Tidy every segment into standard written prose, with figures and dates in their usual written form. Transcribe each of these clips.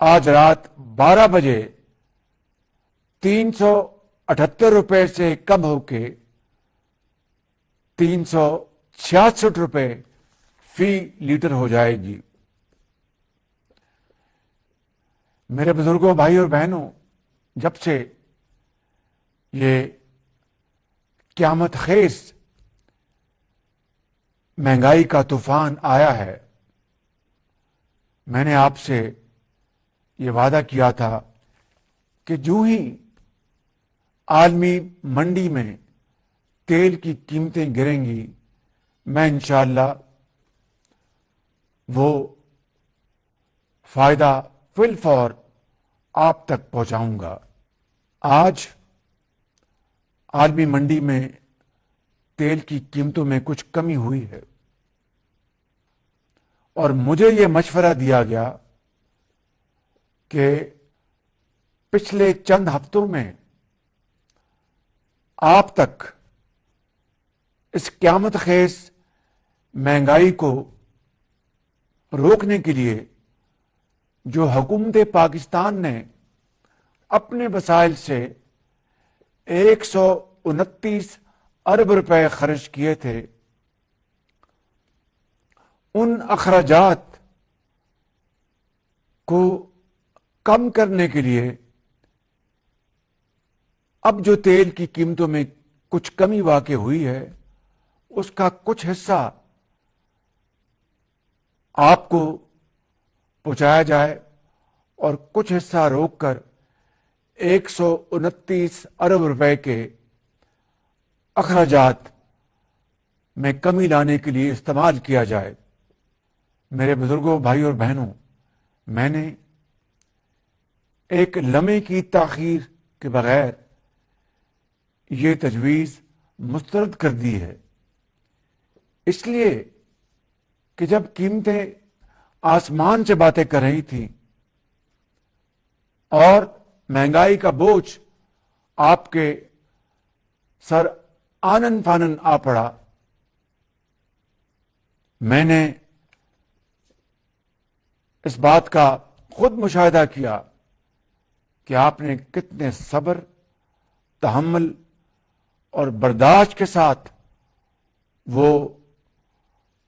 آج رات 12 بجے 378 روپے سے کم ہو کے 366 روپے فی لیٹر ہو جائے گی۔ میرے بزرگوں، بھائی اور بہنوں، جب سے یہ قیامت خیز مہنگائی کا طوفان آیا ہے، میں نے آپ سے یہ وعدہ کیا تھا کہ جو ہی عالمی منڈی میں تیل کی قیمتیں گریں گی، میں انشاءاللہ وہ فائدہ فی الفور آپ تک پہنچاؤں گا۔ آج عالمی منڈی میں تیل کی قیمتوں میں کچھ کمی ہوئی ہے، اور مجھے یہ مشورہ دیا گیا کہ پچھلے چند ہفتوں میں آپ تک اس قیامت خیز مہنگائی کو روکنے کے لیے جو حکومت پاکستان نے اپنے وسائل سے 129 ارب روپے خرچ کیے تھے، ان اخراجات کو کم کرنے کے لیے اب جو تیل کی قیمتوں میں کچھ کمی واقع ہوئی ہے، اس کا کچھ حصہ آپ کو پہنچایا جائے اور کچھ حصہ روک کر 129 ارب روپے کے اخراجات میں کمی لانے کے لیے استعمال کیا جائے۔ میرے بزرگوں، بھائی اور بہنوں، میں نے ایک لمحے کی تاخیر کے بغیر یہ تجویز مسترد کر دی ہے، اس لیے کہ جب قیمتیں آسمان سے باتیں کر رہی تھیں اور مہنگائی کا بوجھ آپ کے سر آنن فانن آ پڑا، میں نے اس بات کا خود مشاہدہ کیا کہ آپ نے کتنے صبر، تحمل اور برداشت کے ساتھ وہ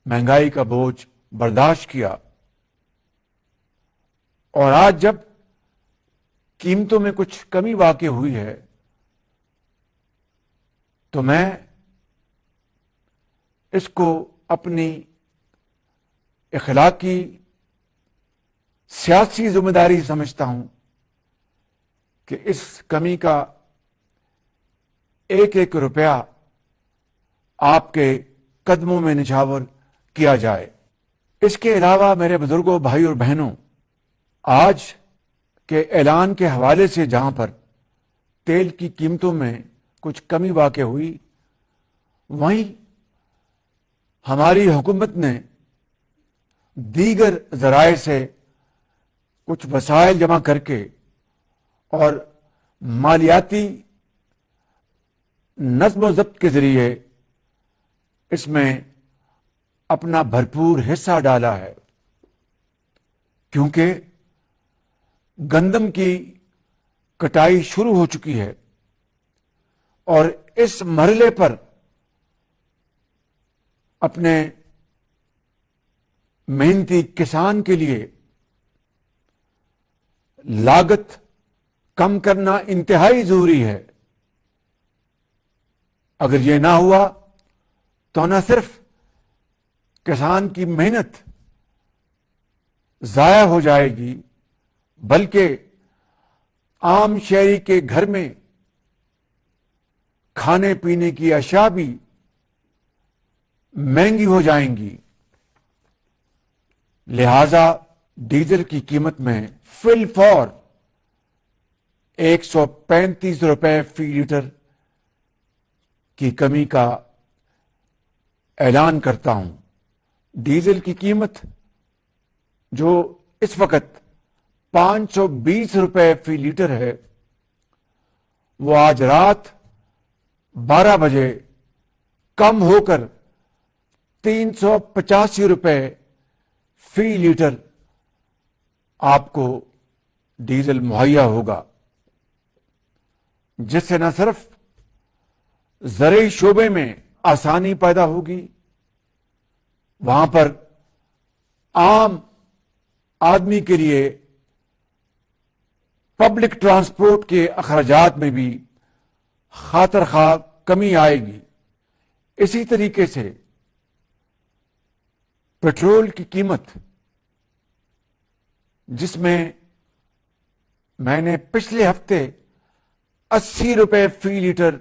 مہنگائی کا بوجھ برداشت کیا، اور آج جب قیمتوں میں کچھ کمی واقع ہوئی ہے تو میں اس کو اپنی اخلاقی سیاسی ذمہ داری سمجھتا ہوں کہ اس کمی کا ایک ایک روپیہ آپ کے قدموں میں نچھاور کیا جائے۔ اس کے علاوہ میرے بزرگوں، بھائی اور بہنوں، آج کے اعلان کے حوالے سے جہاں پر تیل کی قیمتوں میں کچھ کمی واقع ہوئی، وہیں ہماری حکومت نے دیگر ذرائع سے کچھ وسائل جمع کر کے اور مالیاتی نظم و ضبط کے ذریعے اس میں اپنا بھرپور حصہ ڈالا ہے، کیونکہ گندم کی کٹائی شروع ہو چکی ہے اور اس مرحلے پر اپنے محنتی کسان کے لیے لاگت کم کرنا انتہائی ضروری ہے۔ اگر یہ نہ ہوا تو نہ صرف کسان کی محنت ضائع ہو جائے گی، بلکہ عام شہری کے گھر میں کھانے پینے کی اشیاء بھی مہنگی ہو جائیں گی۔ لہذا ڈیزل کی قیمت میں فی الفور 135 روپے فی لیٹر کی کمی کا اعلان کرتا ہوں۔ ڈیزل کی قیمت جو اس وقت 520 روپے فی لیٹر ہے، وہ آج رات 12 بجے کم ہو کر 385 روپے فی لیٹر آپ کو ڈیزل مہیا ہوگا، جس سے نہ صرف زرعی شعبے میں آسانی پیدا ہوگی، وہاں پر عام آدمی کے لیے پبلک ٹرانسپورٹ کے اخراجات میں بھی خاطر خواہ کمی آئے گی۔ اسی طریقے سے پیٹرول کی قیمت، جس میں نے پچھلے ہفتے 80 روپے فی لیٹر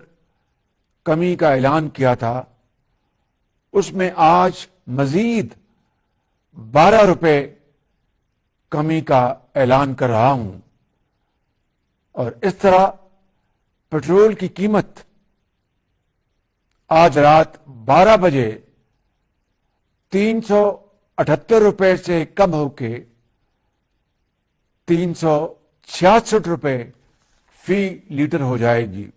کمی کا اعلان کیا تھا، اس میں آج مزید 12 روپے کمی کا اعلان کر رہا ہوں، اور اس طرح پیٹرول کی قیمت آج رات 12 بجے 378 روپے سے کم ہو کے 366 روپے فی لیٹر ہو جائے گی۔